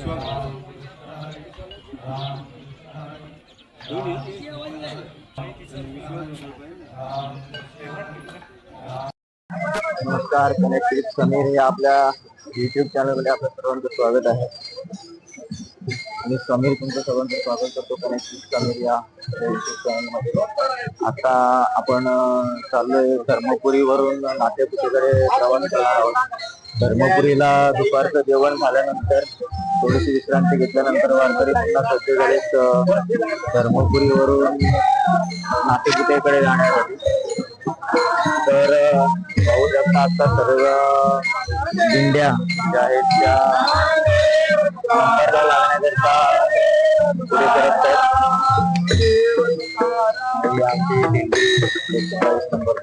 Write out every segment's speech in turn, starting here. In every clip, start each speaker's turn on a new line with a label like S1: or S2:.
S1: नमस्कार, connect with Sameer हे आपल्या YouTube चॅनलमध्ये आपलं सर्वांचं स्वागत आहे. आणि समीर तुमचं सर्वांचं स्वागत करतो कनेक्ट विथ समीर या YouTube चॅनलमध्ये. आता आपण चाललोय धर्मपुरीवरून नातेपुतेकडे प्रवास करणार आहोत. धर्मपुरीला दुपारचं जेवण झाल्यानंतर थोडीशी विश्रांती घेतल्यानंतर वारकरी पुन्हा सज्जेकडे धर्मपुरीवरून नातेपुतेकडे जाण्यासाठी. तर पाहू शकता आता सर्व दिंड्या ज्या आहेत त्या नंबरला लागण्याकरता पुढे करत आहेत. आमची दिंडी 122 नंबर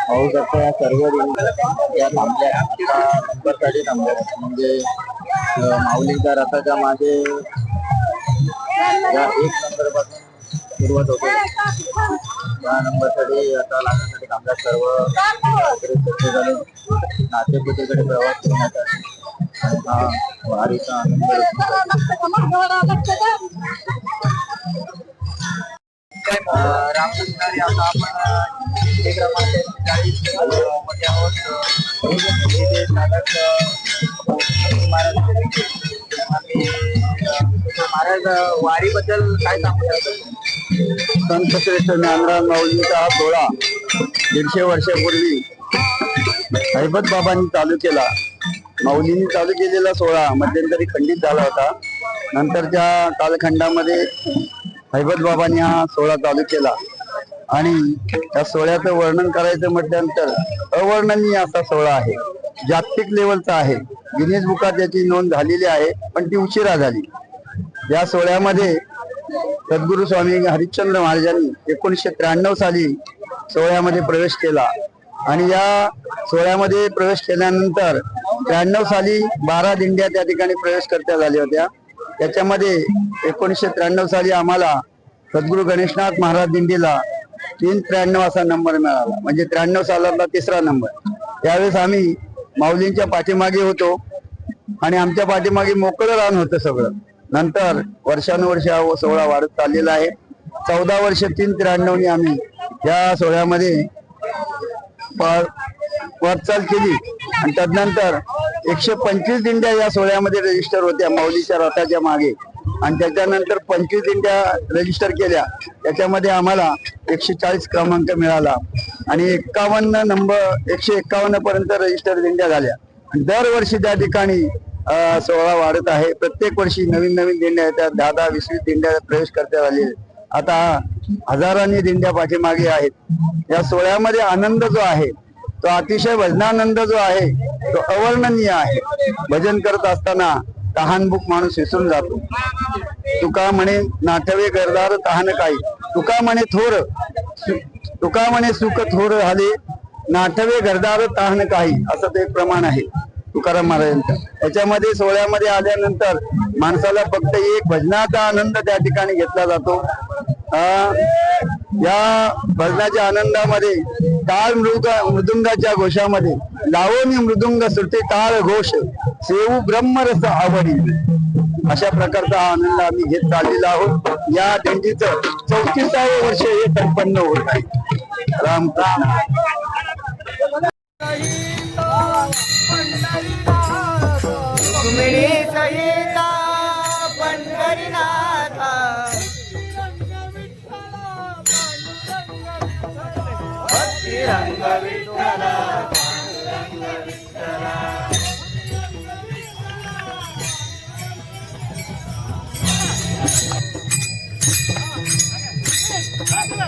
S1: पाहू शकता. या सर्व या थांबल्या नंबरसाठी थांबल्या, म्हणजे माऊलीच्या रथाच्या मागे या 1 नंबर पासून सुरुवात होते. या नंबरसाठी रथा लागण्यासाठी थांबल्या. सर्व नातेपुतेकडे प्रवास करण्यासाठी हा वारीचा आनंद. रामकृष्णारी आता आपण मध्ये आहोत. महाराज वारीबद्दल काय सांगू शकतो? संत श्रेष्ठ ज्ञानराज माऊलींचा हा सोहळा 150 वर्षापूर्वी हैबत बाबांनी चालू केला. माऊलींनी चालू केलेला सोहळा मध्यंतरी खंडित झाला होता. नंतरच्या कालखंडामध्ये हैबत बाबांनी हा सोहळा चालू केला आणि त्या सोहळ्याचं वर्णन करायचं म्हटल्यानंतर अवर्णनीय असा सोहळा आहे. जागतिक लेवलचा आहे. गिनीज बुकात याची नोंद झालेली आहे, पण ती उशिरा झाली. या सोहळ्यामध्ये सद्गुरू स्वामी हरिश्चंद्र महाराजांनी 1993 साली सोहळ्यामध्ये प्रवेश केला आणि या सोहळ्यामध्ये प्रवेश केल्यानंतर 93 साली 12 दिंड्या त्या ठिकाणी प्रवेश करता झाल्या होत्या. त्याच्यामध्ये 1993 साली आम्हाला सद्गुरू गणेशनाथ महाराज दिंडीला 393 असा नंबर मिळाला, म्हणजे 93 सालातला 3रा नंबर. त्यावेळेस आम्ही माऊलींच्या पाठीमागे होतो आणि आमच्या पाठीमागे मोकळं रान होतं सगळं. नंतर वर्षानुवर्ष हा सोहळा वाढत चाललेला आहे. 14 वर्ष 393 आम्ही या सोहळ्यामध्ये वाटचाल केली आणि तदनंतर 125 दिंड्या या सोहळ्यामध्ये रजिस्टर होत्या माऊलीच्या रथाच्या मागे. आणि त्याच्यानंतर 25 दिंड्या रजिस्टर केल्या. त्याच्यामध्ये आम्हाला 140 क्रमांक मिळाला आणि 51 नंबर 151 पर्यंत रजिस्टर दिंड्या झाल्या. आणि दरवर्षी त्या ठिकाणी सोहळा वाढत आहे. प्रत्येक वर्षी नवीन नवीन दिंड्या येतात. 10-10, 20-20 दिंड्या प्रवेश करता आले. आता हजारांनी दिंड्या पाठीमागे आहेत. या सोहळ्यामध्ये आनंद जो आहे तो अतिशय भजनानंद जो आहे तो अवर्णनीय आहे. भजन करत असताना तहानभूक माणूस विसरून जातो. तुका म्हणे नाठवे गरदार तहान काही, तुका म्हणे थोर, तुका म्हणे सुख थोर झाले, नाठवे गरदार तहान काही, असं ते प्रमाण आहे तुकाराम महाराजांचं. याच्यामध्ये सोहळ्यामध्ये आल्यानंतर माणसाला फक्त एक भजनाचा आनंद त्या ठिकाणी घेतला जातो. या भजनाच्या आनंदामध्ये टाळ मृदुंगाच्या घोषामध्ये लावणी मृदुंग सुरते टाळ घोष सेवू ब्रह्मरस आवडी, अशा प्रकारचा आनंद आम्ही घेत चाललेला आहोत. या दिंडीचं 34वे वर्ष हे संपन्न होत आहे. राम राम.
S2: रंग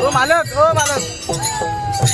S2: ओ मालक, ओ मालक.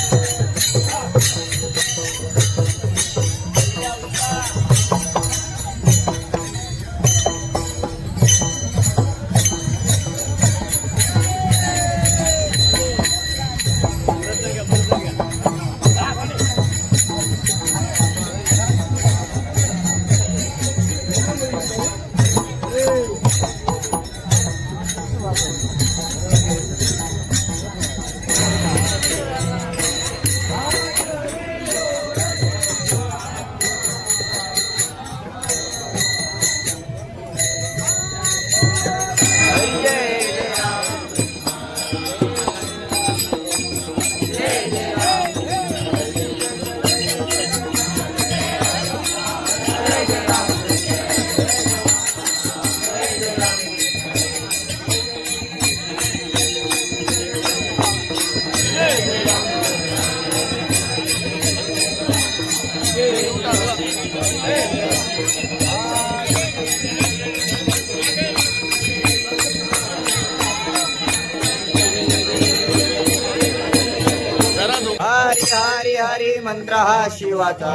S2: हरी हरी हरी मंत्र हा शिवाचा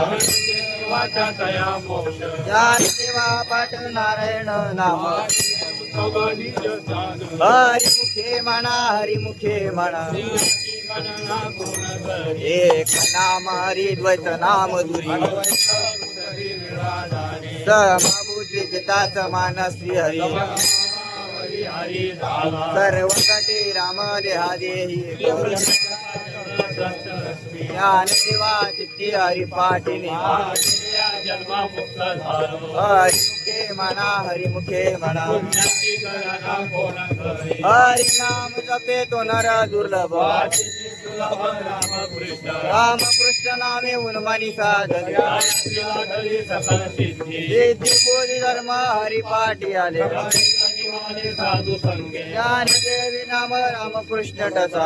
S2: देवा पाठ नारायण नाम हरी मुखे म्हणा हरी मुखे म्हणा एक नाम हरी द्वैत नाम दुरी समबुद्धी चिता समान श्री हरी सर्व कटी राम देहा देही ज्ञान देवा चित्ती हरी पाठिनी हरी मुखे म्हणा हरी मुखे म्हणा हरी नाम जपे तो नर दुर्लभ राम कृष्ण नामे उन्मनी साधन सिद्धी बोधी धर्म हरी पाठी आले ज्ञान देवी नाम राम कृष्ण टसा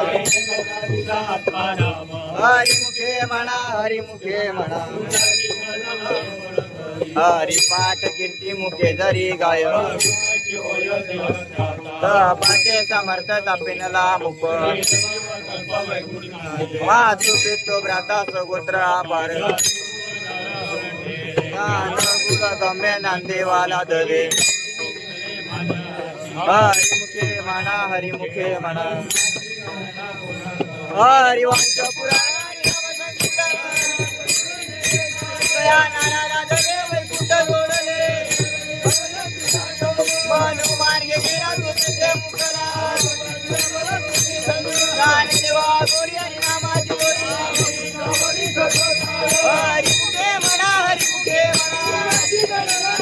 S2: हरी मुखे म्हणा हरी मुखे म्हणा हरी पाठ कीर्ती मुखे जरी गाय पाठे समर्थ तपिनला मुख वाचू पितो भ्राता सगोत्र आभार गुल गम्य नांदेवाला दले हरी मुखे म्हणा हरी मुखे म्हणा हरी वंश पुराण वैकुंठ जोडले मानव मार्गे गेला तुझे मुखला देवा गोरी हरी नामाची गोरी हरी मुखे म्हणा हरी मुखे म्हणा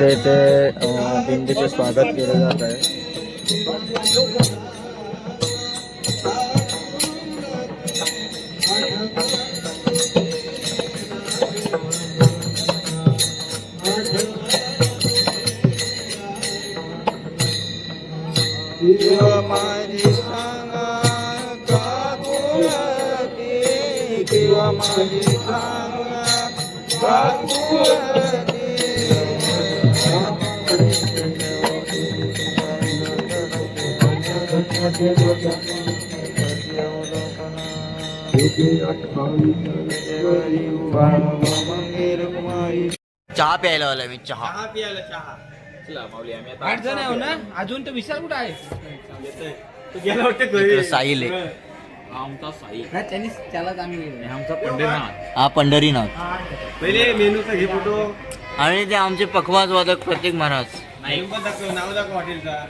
S3: सध्या इथे दिंडीचे स्वागत केले जात आहे.
S2: चहा प्यायला आलोय मी. चहा
S4: आठ जण आहे ना. अजून तर विशाल कुठं आहे?
S2: इकडे साहिल आहे.
S4: नाही, त्यांनीच त्यालाच आम्ही
S2: हा पंढरीनाथ
S4: पहिले मेनूचा घे फोटो.
S2: आणि ते आमचे पखवाज वादक प्रतीक महाराज.
S4: नाव दाखव हॉटेलचा.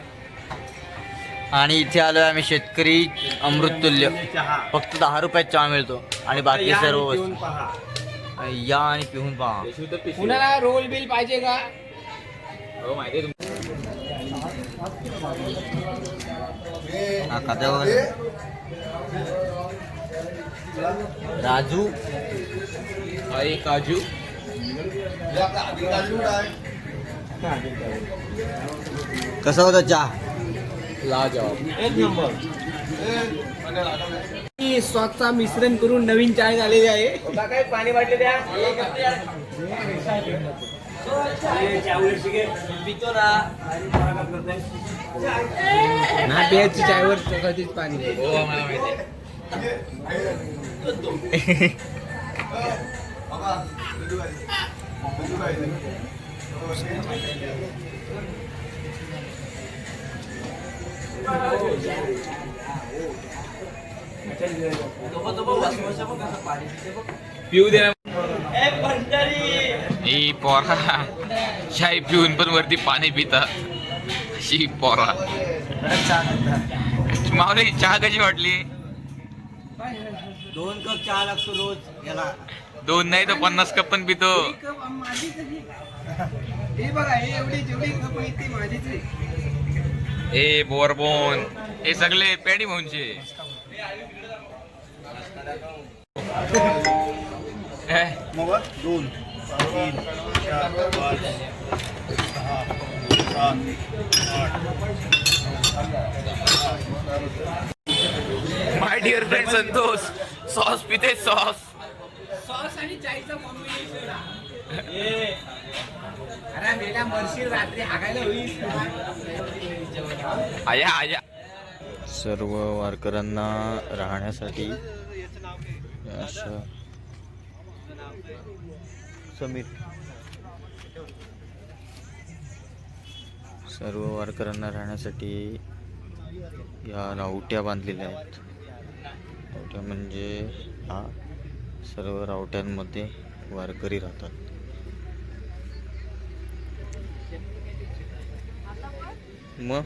S2: आणि इथे आलोय आम्ही शेतकरी अमृततुल्य.
S4: चहा
S2: फक्त 10 रुपयात चहा मिळतो आणि बाकी सर्व वस्तू.
S4: पहा.
S2: या आणि पिऊन पहा.
S4: कुणाला रोल बिल पाहिजे का?
S2: हा खात्यावर राजू
S3: आई काजू
S2: कसा होता चहा?
S3: लाजवाब.
S4: एक नंबर. स्वतः मिश्रण करून नवीन चाय झालेली आहे. काय पाणी वाटले द्या. पितो ना प्यायची चायवर कधीच पाणी.
S3: पिऊ दे ना. ही पोरा चाय पिऊन पण वरती पाणी पिता. अशी पोरा. मावली चहा कशी वाटली?
S2: 2 कप चहा लागतो रोज याला.
S3: 2 नाही तर 50 कप पण पितो.
S4: हे बघा, हे एवढी जेवढी कप आहे ती माझीच आहे.
S3: हे बोरबोन हे सगळे पेडी म्हणचे.
S1: मग 2 3 4 5 6 7
S3: my dear friend Santosh sauce पिते सॉस.
S4: सॉस आणि चायचं कॉम्बिनेशन. अरे मेला मरशील रात्री हागायला होईल.
S3: आया आया.
S2: सर्व वारकऱ्यांना राहण्यासाठी असं समीर सर्व वारकऱ्यांना राहण्यासाठी या रावट्या बांधलेल्या आहेत. रावट्या म्हणजे हा सर्व रावट्यांमध्ये वारकरी राहतात. मग